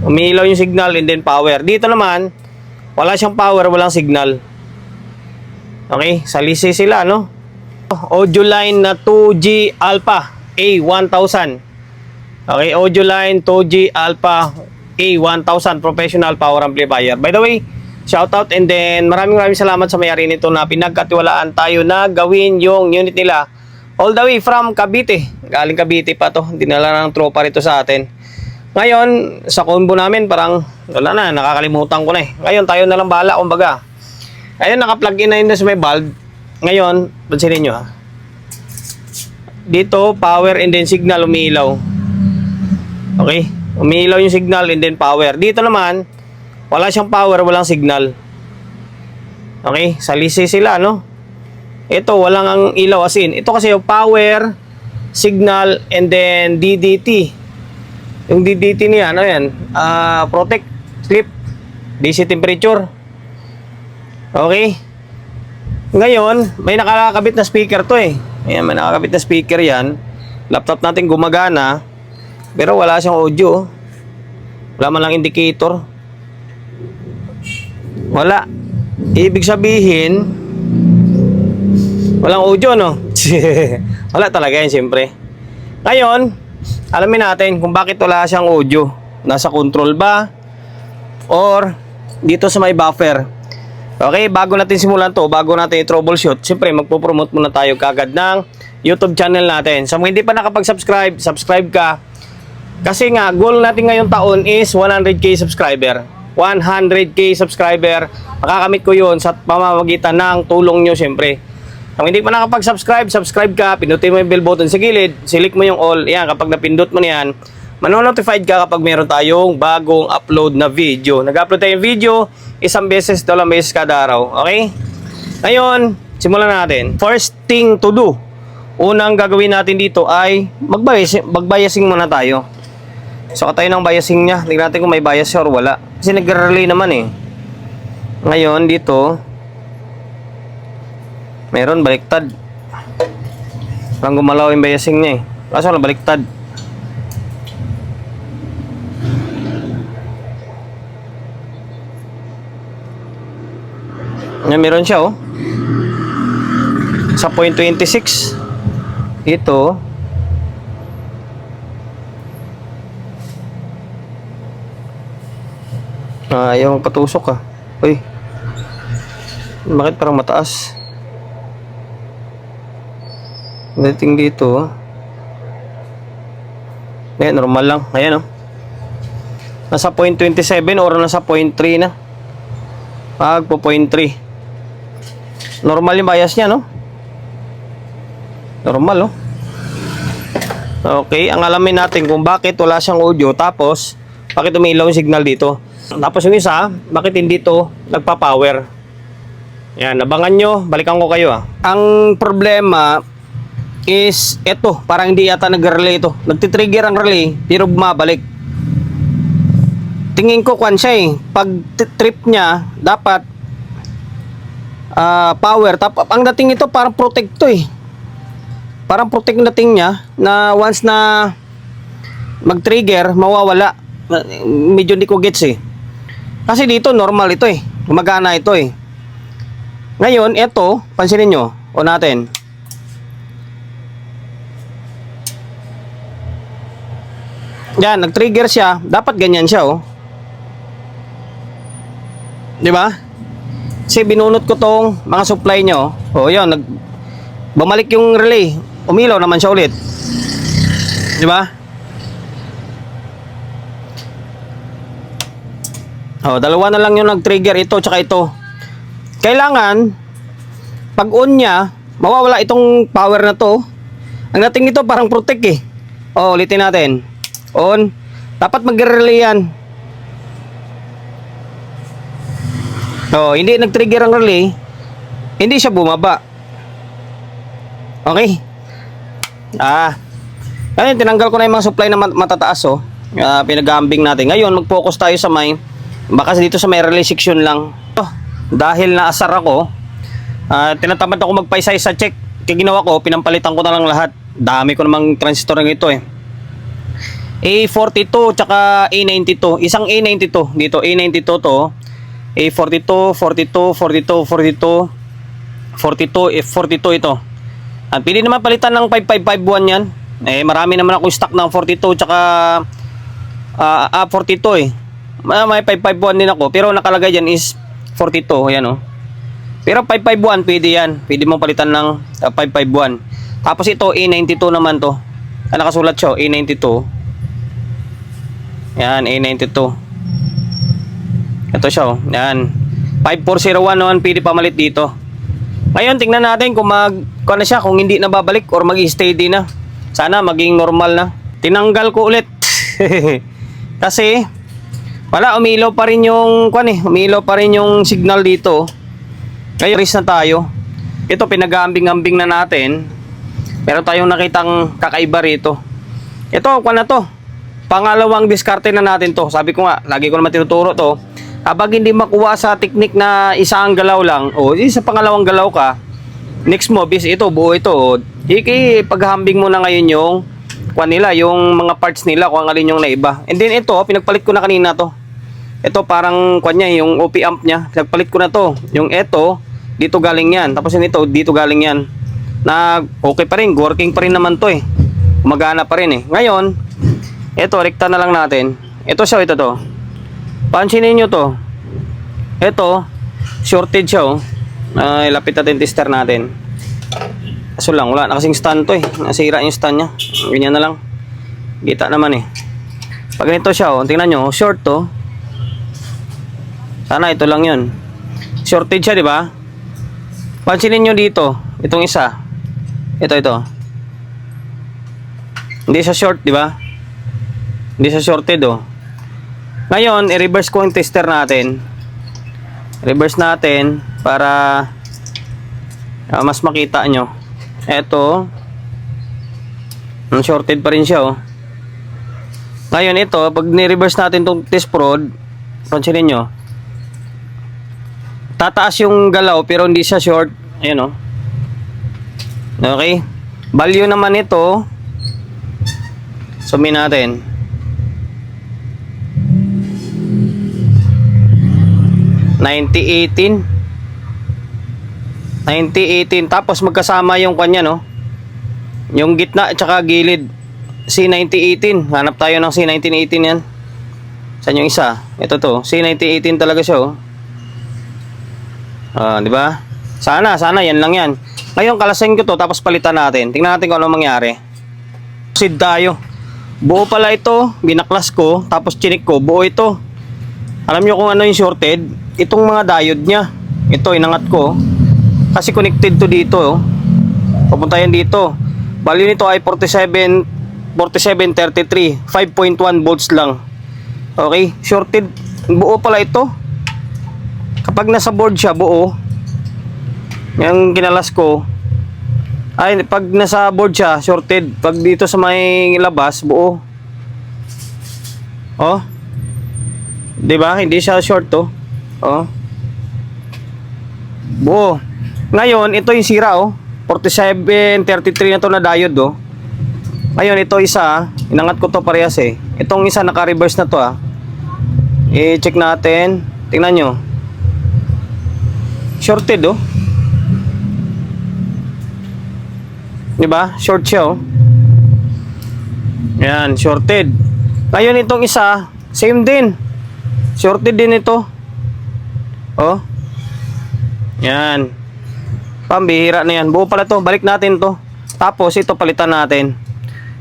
Umiilaw yung signal and then power. Dito naman, wala siyang power, walang signal. Okay, salisi sila, no? Audio line na 2G Alpha A1000. Okay, audio line 2G Alpha A1000 professional power amplifier. By the way, shout out and then maraming salamat sa may-ari nito na pinagkatiwalaan tayo na gawin yung unit nila all the way from Cavite. Galing Cavite pa to, dinala ng tropa rito sa atin. Ngayon, sa combo namin parang wala na, nakakalimutan ko na eh. Ngayon tayo na lang bahala kumbaga. Ayun, naka-plug in na yun sa may bulb. Ngayon, pansinin nyo ha. Dito, power and then signal umiilaw. Okay? Umiilaw yung signal and then power. Dito naman, wala siyang power, walang signal. Okay? Salisi sila, no? Ito, walang ang ilaw as in. Ito kasi yung power, signal, and then DDT. Yung DDT niya, ano yan? Protect, sleep, DC temperature. Okay? Ngayon, may nakakabit na speaker to eh. Ayan, may nakakabit na speaker yan. Laptop natin gumagana. Pero wala siyang audio. Wala man lang indicator. Wala. Ibig sabihin, walang audio, no? Wala talaga yan, siyempre. Ngayon, alamin natin kung bakit wala siyang audio. Nasa control ba? Or dito sa may buffer. Okay, bago natin simulan to, bago natin i-troubleshoot, siyempre magpo-promote muna tayo kagad ng YouTube channel natin. So, kung hindi pa nakapag-subscribe, subscribe ka. Kasi nga, goal natin ngayong taon is 100k subscriber. 100k subscriber. Makakamit ko yun sa pamamagitan ng tulong nyo, siyempre. Kung hindi pa nakapag-subscribe, subscribe ka, pindutin mo yung bell button sa gilid, select mo yung all. Yan, kapag napindot mo na yan, manonotified ka kapag meron tayong bagong upload na video. Nag-upload tayong video, isang beses, dalawang beses kada araw. Okay? Ngayon, simulan natin. First thing to do, unang gagawin natin dito ay mag-biasing muna tayo. So, tayo ng biasing niya. Tingnan natin kung may bias or wala. Kasi nag-relay naman eh. Ngayon, dito, meron baliktad. Parang gumalaw yung biasing niya eh. Kaso wala baliktad. Yan, meron siya oh. Sa 0.26 ito ayaw magpatusok ah. Uy, bakit parang mataas? Dating dito ayan, normal lang. Ayan oh, nasa 0.27 or nasa 0.3 na. Pagpo 0.3 normal yung bias niya, no? Normal, oh. Okay, ang alamin natin kung bakit wala siyang audio, tapos bakit umiilaw yung signal dito. Tapos yung isa, bakit hindi to nagpa-power. Yan, abangan nyo, balikan ko kayo ah. Ang problema is eto, parang hindi yata nag-relay ito. Nagtitrigger ang relay, pero bumabalik. Tingin ko kwan siya eh. Pag trip niya, dapat power. Ang dating ito parang protect to eh. Parang protect yung dating niya na once na mag-trigger, mawawala. Medyo hindi ko gets eh. Kasi dito normal ito eh. Gumagana ito eh. Ngayon, ito, pansinin nyo. O natin. Yan, nag-trigger siya. Dapat ganyan siya oh. Di ba? Kasi binunot ko tong mga supply nyo. O yun, bumalik yung relay. Umilaw naman siya ulit. Di ba? O, dalawa na lang yung nag-trigger, ito tsaka ito. Kailangan, pag on niya, mawawala itong power na to. Ang dating ito parang protect eh. O, ulitin natin. On. Dapat mag-relay yan. Oh, hindi nag-trigger ang relay, hindi siya bumaba. Okay? Ngayon, tinanggal ko na yung mga supply na matataas oh. Pinag-ambing natin. Ngayon, mag-focus tayo sa may, baka dito sa may relay section lang. Dahil naasar ako, tinatamad ako magpa-isa sa check. Kaya ginawa ko, pinampalitan ko na lang lahat. Dami ko namang transistor ng ito eh. A42 tsaka A92. Isang A92 dito, A92 to. A42, 42, 42, 42, 42, F42 ito. At pili naman palitan ng 5551 yan. Marami naman akong stock ng 42 tsaka 42 eh. May 551 din ako, pero nakalagay dyan is 42, ayan oh. Pero 551 pwede yan. Pwede mong palitan ng 551. Tapos ito A92 naman to. Nakasulat siya, A92. Yan, A92. Ito siya, oh. Yan. 5401 naman pwede pamalit dito. Ngayon, tingnan natin kung kung ano siya, kung hindi na babalik or mag-steady na. Sana maging normal na. Tinanggal ko ulit. Kasi, wala, umilaw pa rin yung, umilaw pa rin yung signal dito. Ngayon, race na tayo. Ito, pinag-aambing-ambing na natin. Meron tayong nakitang kakaiba rito. Ito, na to. Pangalawang diskarte na natin to. Sabi ko nga, lagi ko naman tinuturo to. Kapag hindi makuha sa technique na isang galaw lang, sa pangalawang galaw ka, next mo, bis ito, buo ito. Paghambing mo na ngayon yung nila, yung mga parts nila, kung alin yung naiba. And then ito, pinagpalit ko na kanina to. Ito parang niya, yung OP amp niya. Pinagpalit ko na to. Yung ito, dito galing yan. Tapos yung ito, dito galing yan. Na okay pa rin, working pa rin naman to eh. Gumagana pa rin eh. Ngayon, ito, rekta na lang natin. Ito siya, ito to. Pansinin nyo to. Ito, shorted siya oh. Ilapit natin tester natin. Kaso lang, wala na kasing stand to eh. Nasira yung stand niya. Ganyan na lang. Kita naman eh. Pag ganito siya oh, tingnan nyo, short to. Sana ito lang yun. Shorted siya, di ba? Pansinin nyo dito. Itong isa. Ito. Hindi siya short, di ba? Hindi siya shorted oh. Ngayon, i-reverse ko yung tester natin. Reverse natin para mas makita nyo. Ito. Shorted pa rin siya oh. Ngayon ito, pag ni-reverse natin itong test prod, pansinin nyo. Tataas yung galaw pero hindi siya short. Ayan oh. Okay. Value naman ito. Sumin natin. 9018. Tapos magkasama yung kanya no. Yung gitna at saka gilid. C9018. Hanap tayo ng C1918 yan. Saan yung isa? Ito to. C9018 talaga siya oh. Di ba? Sana yan lang yan. Ngayon kalasin ko to tapos palitan natin. Tingnan natin kung ano mangyari. Proceed tayo. Buo pala ito, binaklas ko, tapos chinik ko, buo ito. Alam nyo kung ano yung shorted? Itong mga diode nya. Ito, inangat ko. Kasi connected to dito. Papunta yan dito. Value nito ay 4733. 5.1 volts lang. Okay? Shorted. Buo pala ito. Kapag nasa board siya, buo. Yung kinalas ko. Ay, pag nasa board siya, shorted. Pag dito sa may labas, buo. Oh. 'Di ba? Hindi siya short to. Oh. Buo. Ngayon, ito yung sira oh. 4733 na to na diode oh. Ngayon, ito isa, inangat ko to parehas eh. Itong isa naka-reverse na to ah. I-check natin. Tingnan nyo. Shorted oh. 'Di ba? Short siya oh. Yan, shorted. Ngayon itong isa, same din. Shorted din ito. Oh. Yan. Pambihira na yan. Buo pala to. Balik natin to. Tapos ito palitan natin.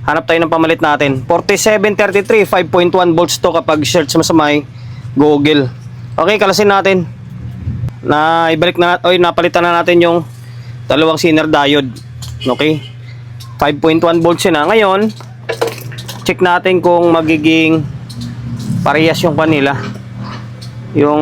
Hanap tayo ng pamalit natin. 4733, 5.1 volts to kapag search mo sa may Google. Okay, kalasin natin. Napalitan na natin yung dalawang Zener diode. Okay. 5.1 volts yun na. Ngayon, check natin kung magiging parehas yung kanila. Yung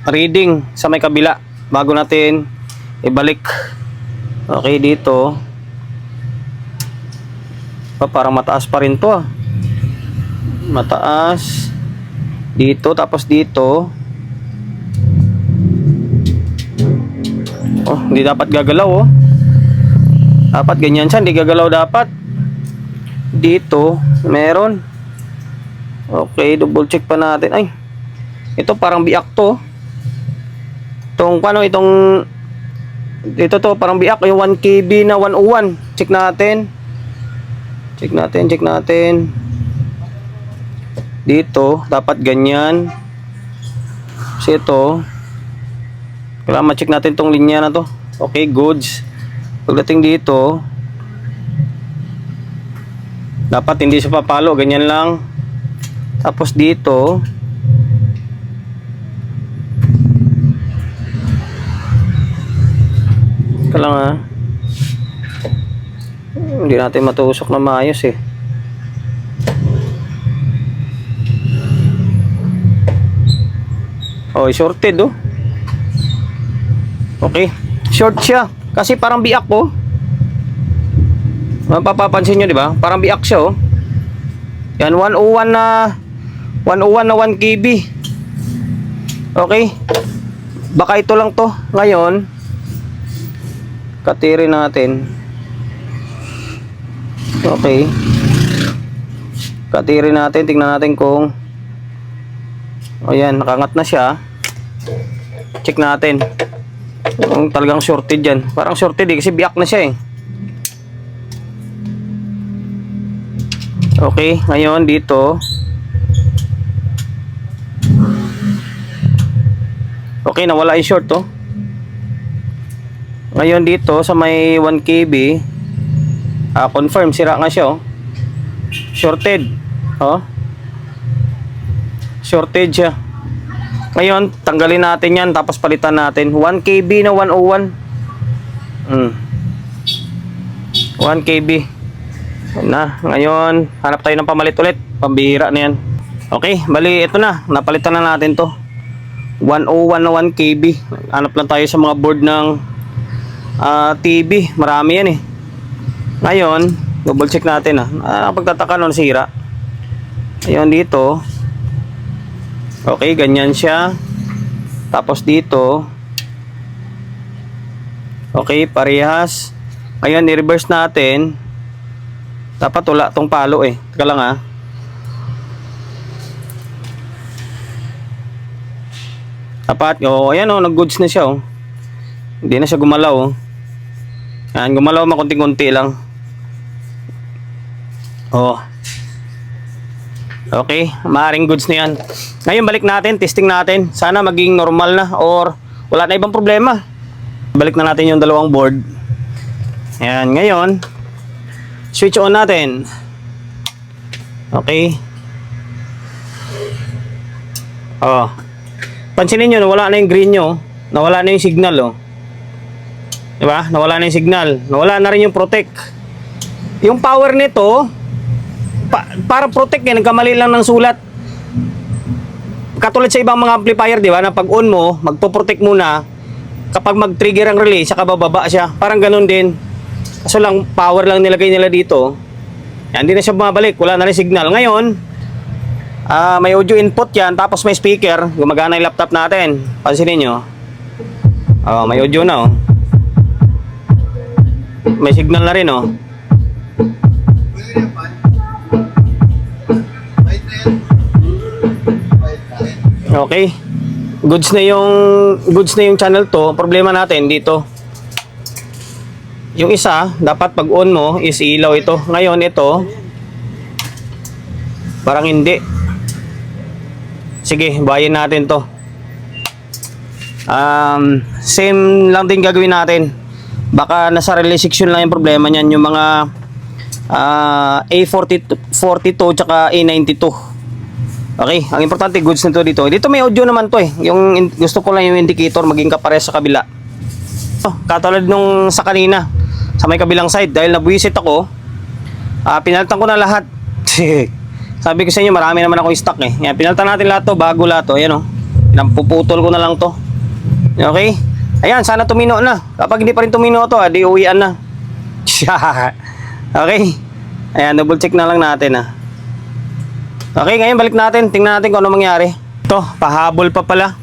reading sa may kabila bago natin ibalik. Okay, dito parang mataas pa rin to ah. Mataas dito, tapos dito oh, hindi dapat gagalaw oh. Dapat ganyan siya, hindi gagalaw dapat. Dito, meron. Okay, double check pa natin. Ay, ito parang biak to. Ito to, parang biak. Yung 1KB na 101. Check natin. Check natin. Dito, dapat ganyan. Kasi ito, kailangan ma-check natin tong linya na to. Okay, goods. Pagdating dito, dapat hindi siya papalo, ganyan lang. Tapos dito, hindi natin matusok na maayos eh. Oh, shorted oh. Okay, short siya kasi parang biak oh. Mapapansin nyo, di ba? Parang biak siya oh. Yan, 101 na 1KB. Okay, baka ito lang to. Ngayon, katiri natin. Okay, katiri natin, tingnan natin kung ayan, nakangat na siya. Check natin kung talagang shorted yan. Parang shorted eh, kasi biyak na siya eh. Okay, ngayon dito. Okay, nawala yung short oh. Ngayon dito sa may 1KB, confirm, sira nga siya oh. Shorted. Oh. Shorted siya. Ngayon, tanggalin natin yan, tapos palitan natin. 1KB na 101. 1KB. Na, ngayon, hanap tayo ng pamalit ulit. Pambihira na yan. Okay, bali, ito na. Napalitan na natin to. 101 na 1KB. Hanap lang tayo sa mga board ng TV. Marami yan eh. Ngayon, double check natin pagtataka nun, sira. Ngayon dito. Okay, ganyan siya. Tapos dito. Okay, parehas. Ngayon, i-reverse natin. Dapat wala tong palo eh. Teka lang Dapat, ayan nag-goods na siya Hindi na siya gumalaw Ayan, gumalaw makunti-kunti lang. Okay, maaaring goods na yan. Ngayon balik natin, testing natin. Sana maging normal na or wala na ibang problema. Balik na natin yung dalawang board. Ayan, ngayon switch on natin. Okay. Pansinin nyo, nawala na yung green nyo. Nawala na yung signal Diba? Nawala na yung signal. Nawala na rin yung protect. Yung power nito para protect nagkamali lang ng sulat. Katulad sa ibang mga amplifier, di ba, na pag on mo, magpo-protect muna. Kapag mag-trigger ang relay, saka bababa siya. Parang ganun din. Kaso lang, power lang nilagay nila dito. Yan, hindi na siya bumabalik. Wala na rin signal. Ngayon, may audio input yan, tapos may speaker. Gumagana yung laptop natin. Pansinin nyo. May audio na May signal na rin Okay. Goods na yung channel to. Problema natin dito. Yung isa, dapat pag on mo is ilaw ito. Ngayon ito parang hindi. Sige, bayin natin to. Same lang din gagawin natin. Baka nasa relay section lang yung problema niyan, yung mga A42 tsaka A92. Okay, ang importante goods nito dito. Dito may audio naman to Yung gusto ko lang yung indicator maging kapares sa kabila. Katulad nung sa kanina sa may kabilang side, dahil nabuwisit ako, pinalitan ko na lahat. Sabi ko sa inyo, marami naman akong stock Yan, pinalitan natin lahat to, bago lahat to. Ayan puputol ko na lang to. Okay? Ayan, sana tumino na. Kapag hindi pa rin tumino to, di uwian na. Okay? Ayan, double check na lang natin Okay, ngayon balik natin. Tingnan natin kung ano mangyari. Ito, pahabol pa pala.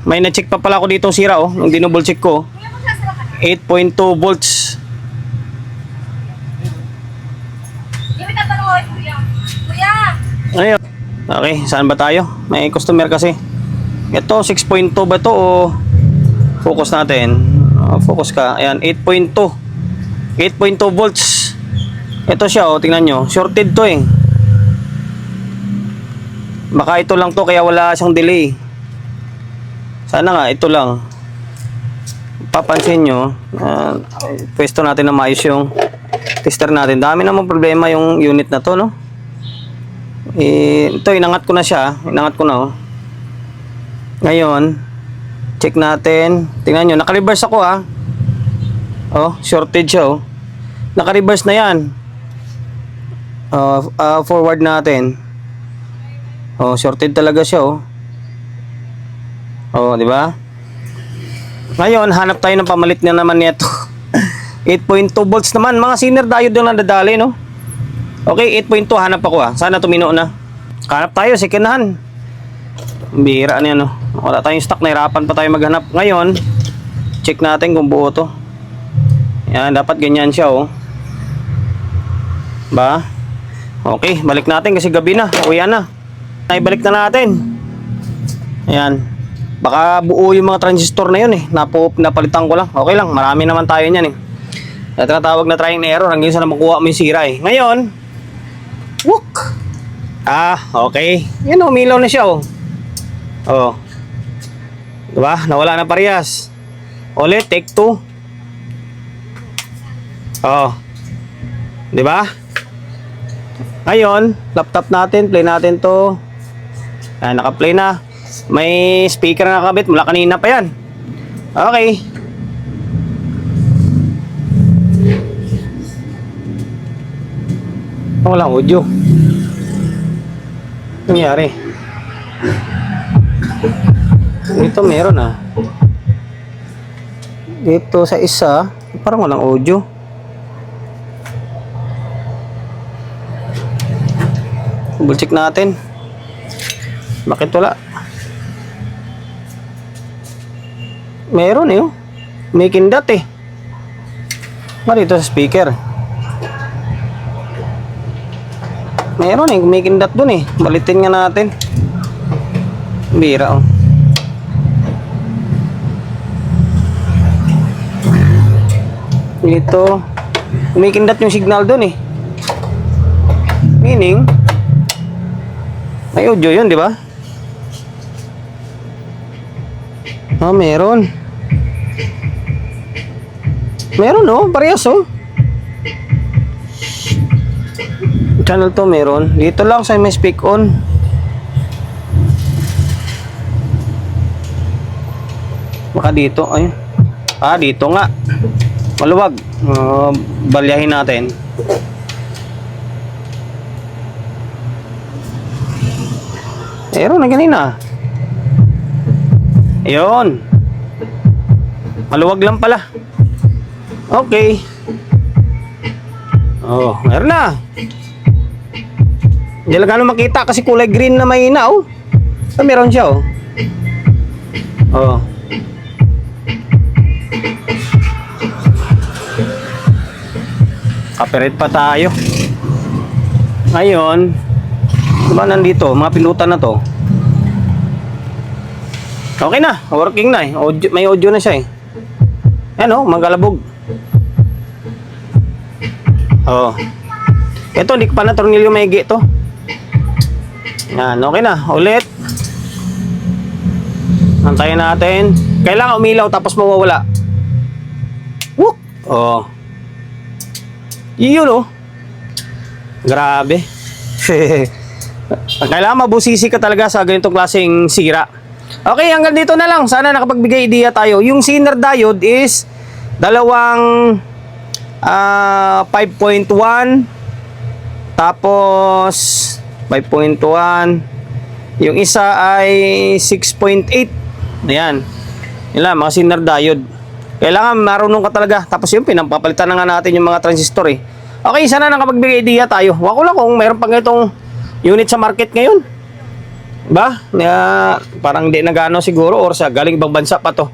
May na-check pa pala ako dito sira nung dinouble check ko. 8.2 volts. Ayun. Okay, saan ba tayo? May customer kasi. Ito, 6.2 ba ito o focus natin? Focus ka. Ayan, 8.2. 8.2 volts. Ito siya, tingnan nyo. Shorted to eh. Baka ito lang to, kaya wala siyang delay. Sana nga, ito lang. Papansin nyo, pwesto natin na maayos yung tester natin. Dami namang problema yung unit na to, no? Ito, inangat ko na siya. Inangat ko na, oh. Ngayon, check natin. Tingnan nyo, naka-reverse ako, ha. Oh, shorted siya, oh. Naka-reverse na yan. Forward natin. Oh, shorted talaga siya, oh. Oh, di ba? Ngayon, hanap tayo ng pamalit na naman nito. 8.2 volts naman. Mga sinner diode yung nadadali, no? Okay, 8.2 hanap ako, ah. Sana tumino na. Hanap tayo, second hand. Bihira na yan, no? Wala tayong stock, nahirapan pa tayo maghanap. Ngayon, check natin kung buo to. Yan, dapat ganyan siya, oh. Ba? Okay, balik natin kasi gabi na. Uwian na. Ibalik na natin. Ayan. Baka buo yung mga transistor na yun eh. Napalitan ko lang. Okay lang, marami naman tayo niyan eh. At tinatawag na trying error hanggang sa na makuha mo yung sira eh. Ngayon, whook! Okay. Yan, umilaw na siya, oh. Oh. Diba? Nawala na parehas. Ulit, take 2. Oh. Diba? Ngayon, laptop natin, play natin to. Ayan, naka-play na. May speaker na nakabit mula kanina pa yan. Okay. Walang audio. Nangyari. Dito meron, ah. Dito sa isa, parang walang audio. Double check natin. Bakit wala? Meron eh, oh. May kindat eh. Dito sa speaker. Meron eh, may kindat dun eh. Balitin nga natin. Bira, oh. Dito. May kindat yung signal dun eh. Meaning, may audio yun, di ba? Meron. Meron, oh. Parehas, oh. Channel to meron. Dito lang sa may speak on. Baka dito, ay. Dito nga. Maluwag. Balyahin natin. Meron na ganina. Ayun. Maluwag lang pala. Okay. Oh, meron na. Hindi lang gano'ng makita kasi kulay green na mahina, oh. Meron siya, oh. Oh. Copyright pa tayo. Ngayon, diba nandito, mga pinutan na to. Okay na, working na eh. Audio, may audio na siya eh. Ayan, oh, magkalabog. Oh. Ito, hindi pa na tornilyo maigi to. Yan, okay na. Ulit. Antayin natin. Kailangan umilaw tapos mawawala. Whoop! Oh. Yun, oh. Grabe. Kailangan mabusisi ka talaga sa ganitong klaseng sira. Okay, hanggang dito na lang. Sana nakapagbigay idea tayo. Yung Zener diode is dalawang 5.1 tapos 5.1. Yung isa ay 6.8. Ayan. Yun lang, mga Zener diode. Kailangan marunong ka talaga. Tapos yun, pinapapalitan na nga natin yung mga transistor eh. Okay, sana nakapagbigay idea tayo. Wako lang kung mayroon pang itong unit sa market ngayon. Ba? Parang hindi nagano siguro or sa galing ibang bansa pa to.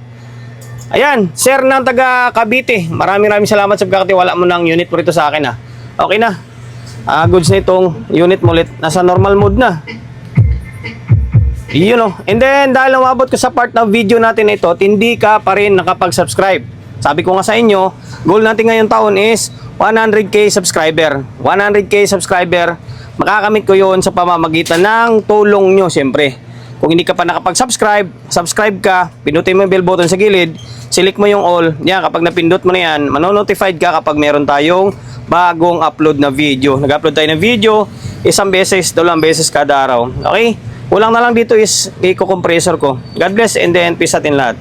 Ayan, sir ng taga Cavite. Maraming salamat sa pagkakatiwala mo ng unit mo rito sa akin, ha. Okay na. goods na itong unit mo ulit. Nasa normal mode na. Yun o. And then, dahil umabot ka sa part ng video natin na ito, at hindi ka pa rin nakapag-subscribe. Sabi ko nga sa inyo, goal natin ngayong taon is 100k subscriber. 100k subscriber, makakamit ko yun sa pamamagitan ng tulong nyo, siyempre. Kung hindi ka pa nakapag-subscribe, subscribe ka, pinutin mo yung bell button sa gilid, select mo yung all. Yan, kapag napindot mo na yan, manonotified ka kapag meron tayong bagong upload na video. Nag-upload tayo ng video, isang beses, dalawang beses kada araw. Okay? Kulang na lang dito is i-compressor ko. God bless and then peace atin lahat.